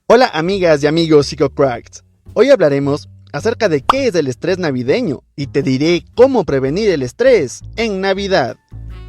Hola amigas y amigos PsicoCracks. Hoy hablaremos acerca de qué es el estrés navideño y te diré cómo prevenir el estrés en Navidad.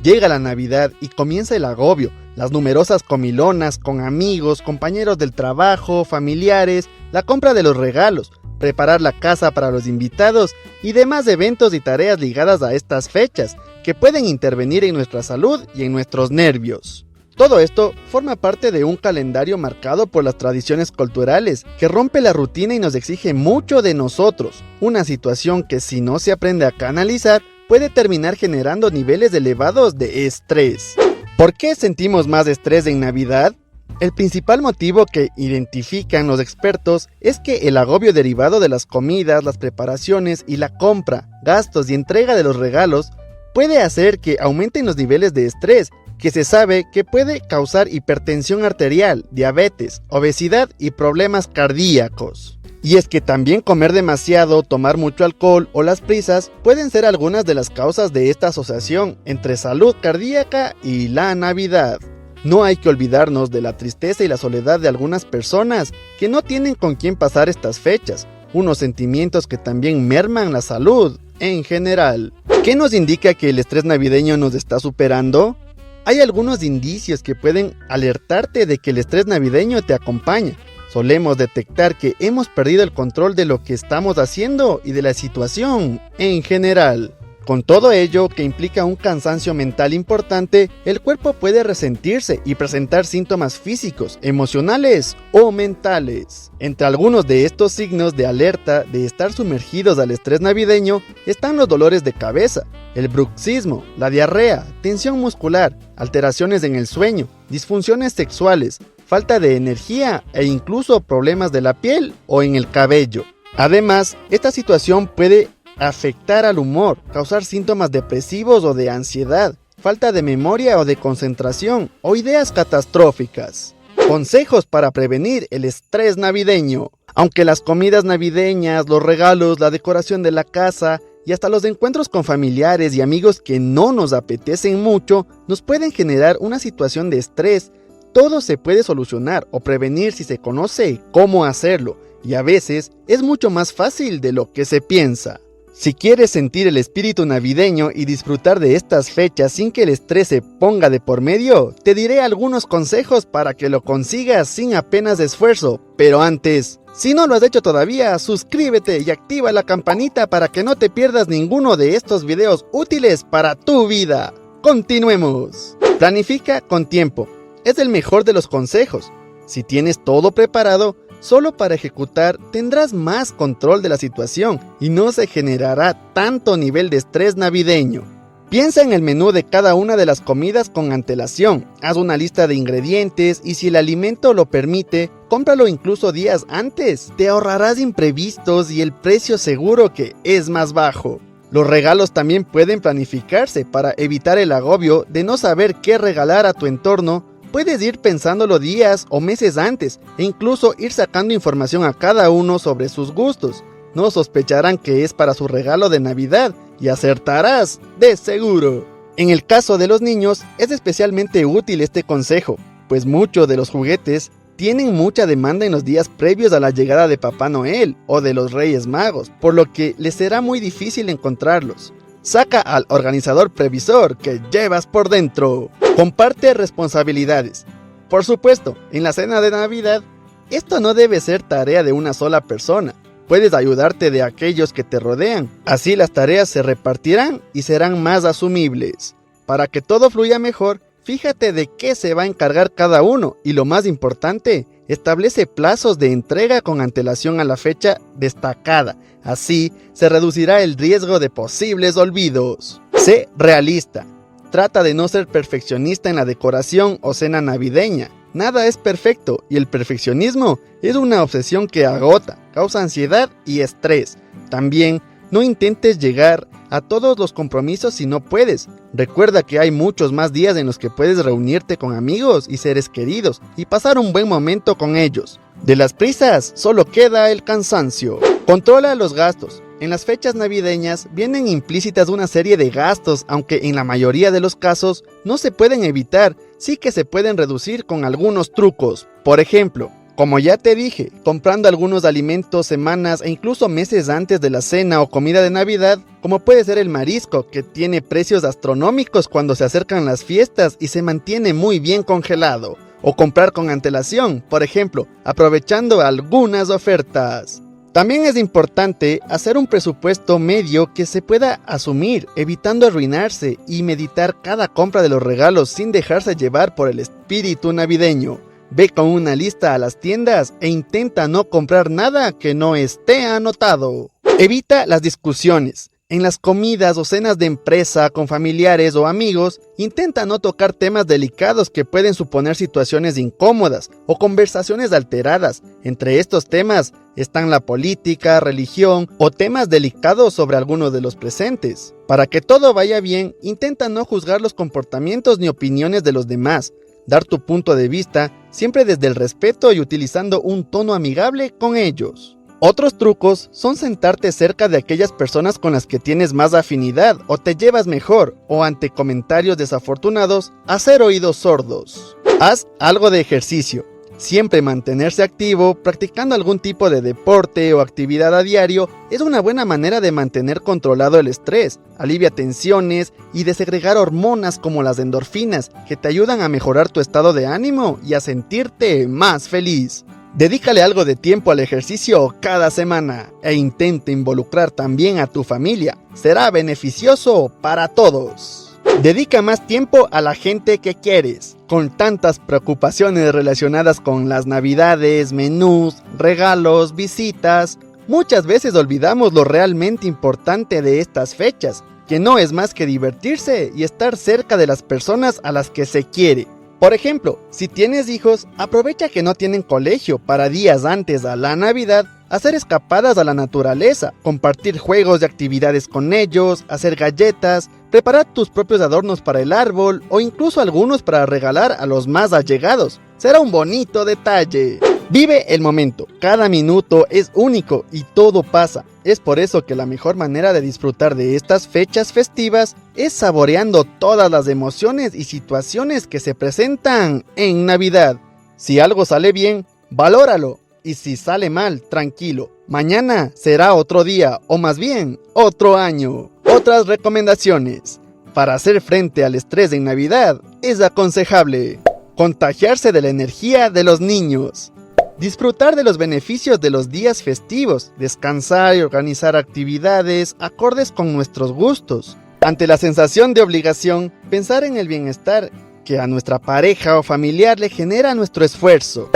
Llega la Navidad y comienza el agobio, las numerosas comilonas con amigos, compañeros del trabajo, familiares, la compra de los regalos, preparar la casa para los invitados y demás eventos y tareas ligadas a estas fechas que pueden intervenir en nuestra salud y en nuestros nervios. Todo esto forma parte de un calendario marcado por las tradiciones culturales, que rompe la rutina y nos exige mucho de nosotros, una situación que si no se aprende a canalizar, puede terminar generando niveles elevados de estrés. ¿Por qué sentimos más estrés en Navidad? El principal motivo que identifican los expertos es que el agobio derivado de las comidas, las preparaciones y la compra, gastos y entrega de los regalos puede hacer que aumenten los niveles de estrés, que se sabe que puede causar hipertensión arterial, diabetes, obesidad y problemas cardíacos. Y es que también comer demasiado, tomar mucho alcohol o las prisas pueden ser algunas de las causas de esta asociación entre salud cardíaca y la Navidad. No hay que olvidarnos de la tristeza y la soledad de algunas personas que no tienen con quién pasar estas fechas, unos sentimientos que también merman la salud en general. ¿Qué nos indica que el estrés navideño nos está superando? Hay algunos indicios que pueden alertarte de que el estrés navideño te acompaña. Solemos detectar que hemos perdido el control de lo que estamos haciendo y de la situación en general. Con todo ello, que implica un cansancio mental importante, el cuerpo puede resentirse y presentar síntomas físicos, emocionales o mentales. Entre algunos de estos signos de alerta de estar sumergidos al estrés navideño están los dolores de cabeza, el bruxismo, la diarrea, tensión muscular, alteraciones en el sueño, disfunciones sexuales, falta de energía e incluso problemas de la piel o en el cabello. Además, esta situación puede afectar al humor, causar síntomas depresivos o de ansiedad, falta de memoria o de concentración o ideas catastróficas. Consejos para prevenir el estrés navideño. Aunque las comidas navideñas, los regalos, la decoración de la casa y hasta los encuentros con familiares y amigos que no nos apetecen mucho, nos pueden generar una situación de estrés, todo se puede solucionar o prevenir si se conoce cómo hacerlo, y a veces es mucho más fácil de lo que se piensa. Si quieres sentir el espíritu navideño y disfrutar de estas fechas sin que el estrés se ponga de por medio, te diré algunos consejos para que lo consigas sin apenas esfuerzo. Pero antes, si no lo has hecho todavía, suscríbete y activa la campanita para que no te pierdas ninguno de estos videos útiles para tu vida. Continuemos. Planifica con tiempo. Es el mejor de los consejos. Si tienes todo preparado, solo para ejecutar tendrás más control de la situación y no se generará tanto nivel de estrés navideño. Piensa en el menú de cada una de las comidas con antelación, haz una lista de ingredientes y si el alimento lo permite, cómpralo incluso días antes. Te ahorrarás imprevistos y el precio seguro que es más bajo. Los regalos también pueden planificarse para evitar el agobio de no saber qué regalar a tu entorno. Puedes ir pensándolo días o meses antes e incluso ir sacando información a cada uno sobre sus gustos. No sospecharán que es para su regalo de Navidad y acertarás de seguro. En el caso de los niños es especialmente útil este consejo, pues muchos de los juguetes tienen mucha demanda en los días previos a la llegada de Papá Noel o de los Reyes Magos, por lo que les será muy difícil encontrarlos. Saca al organizador previsor que llevas por dentro. Comparte responsabilidades. Por supuesto, en la cena de Navidad, esto no debe ser tarea de una sola persona. Puedes ayudarte de aquellos que te rodean. Así las tareas se repartirán y serán más asumibles. Para que todo fluya mejor, fíjate de qué se va a encargar cada uno y lo más importante, establece plazos de entrega con antelación a la fecha destacada. Así se reducirá el riesgo de posibles olvidos. Sé realista. Trata de no ser perfeccionista en la decoración o cena navideña. Nada es perfecto y el perfeccionismo es una obsesión que agota, causa ansiedad y estrés. También no intentes llegar a todos los compromisos si no puedes. Recuerda que hay muchos más días en los que puedes reunirte con amigos y seres queridos y pasar un buen momento con ellos. De las prisas solo queda el cansancio. Controla los gastos. En las fechas navideñas vienen implícitas una serie de gastos, aunque en la mayoría de los casos no se pueden evitar, sí que se pueden reducir con algunos trucos. Por ejemplo, Como ya te dije, comprando algunos alimentos semanas e incluso meses antes de la cena o comida de Navidad, como puede ser el marisco, que tiene precios astronómicos cuando se acercan las fiestas y se mantiene muy bien congelado. O comprar con antelación, por ejemplo, aprovechando algunas ofertas. También es importante hacer un presupuesto medio que se pueda asumir, evitando arruinarse, y meditar cada compra de los regalos sin dejarse llevar por el espíritu navideño. Ve con una lista a las tiendas e intenta no comprar nada que no esté anotado. Evita las discusiones. En las comidas o cenas de empresa con familiares o amigos, intenta no tocar temas delicados que pueden suponer situaciones incómodas o conversaciones alteradas. Entre estos temas están la política, religión o temas delicados sobre algunos de los presentes. Para que todo vaya bien, intenta no juzgar los comportamientos ni opiniones de los demás. Dar tu punto de vista siempre desde el respeto y utilizando un tono amigable con ellos. Otros trucos son sentarte cerca de aquellas personas con las que tienes más afinidad o te llevas mejor, o ante comentarios desafortunados, hacer oídos sordos. Haz algo de ejercicio. Siempre mantenerse activo, practicando algún tipo de deporte o actividad a diario, es una buena manera de mantener controlado el estrés, alivia tensiones y de segregar hormonas como las endorfinas, que te ayudan a mejorar tu estado de ánimo y a sentirte más feliz. Dedícale algo de tiempo al ejercicio cada semana e intenta involucrar también a tu familia. Será beneficioso para todos. Dedica más tiempo a la gente que quieres. Con tantas preocupaciones relacionadas con las navidades, menús, regalos, visitas, muchas veces olvidamos lo realmente importante de estas fechas, que no es más que divertirse y estar cerca de las personas a las que se quiere. Por ejemplo, si tienes hijos, aprovecha que no tienen colegio para días antes a la Navidad, hacer escapadas a la naturaleza, compartir juegos y actividades con ellos, hacer galletas, preparar tus propios adornos para el árbol o incluso algunos para regalar a los más allegados. Será un bonito detalle. Vive el momento, cada minuto es único y todo pasa. Es por eso que la mejor manera de disfrutar de estas fechas festivas es saboreando todas las emociones y situaciones que se presentan en Navidad. Si algo sale bien, valóralo. Y si sale mal, tranquilo. Mañana será otro día, o más bien, otro año. Otras recomendaciones. Para hacer frente al estrés en Navidad, es aconsejable contagiarse de la energía de los niños. Disfrutar de los beneficios de los días festivos, descansar y organizar actividades acordes con nuestros gustos. Ante la sensación de obligación, pensar en el bienestar que a nuestra pareja o familiar le genera nuestro esfuerzo.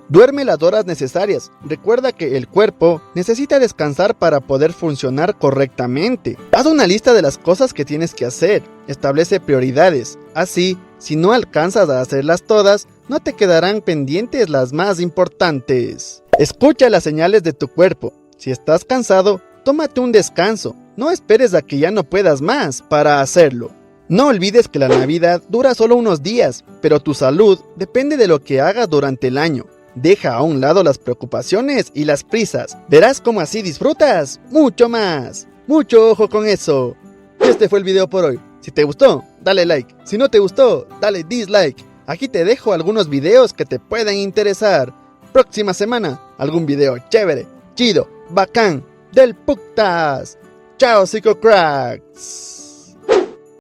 Duerme las horas necesarias. Recuerda que el cuerpo necesita descansar para poder funcionar correctamente. Haz una lista de las cosas que tienes que hacer. Establece prioridades. Así, si no alcanzas a hacerlas todas, no te quedarán pendientes las más importantes. Escucha las señales de tu cuerpo. Si estás cansado, tómate un descanso. No esperes a que ya no puedas más para hacerlo. No olvides que la Navidad dura solo unos días, pero tu salud depende de lo que hagas durante el año. Deja a un lado las preocupaciones y las prisas. Verás cómo así disfrutas mucho más. Mucho ojo con eso. Este fue el video por hoy. Si te gustó, dale like. Si no te gustó, dale dislike. Aquí te dejo algunos videos que te pueden interesar. Próxima semana, algún video chévere, chido, bacán, del Puctas. Chao, Psico Cracks.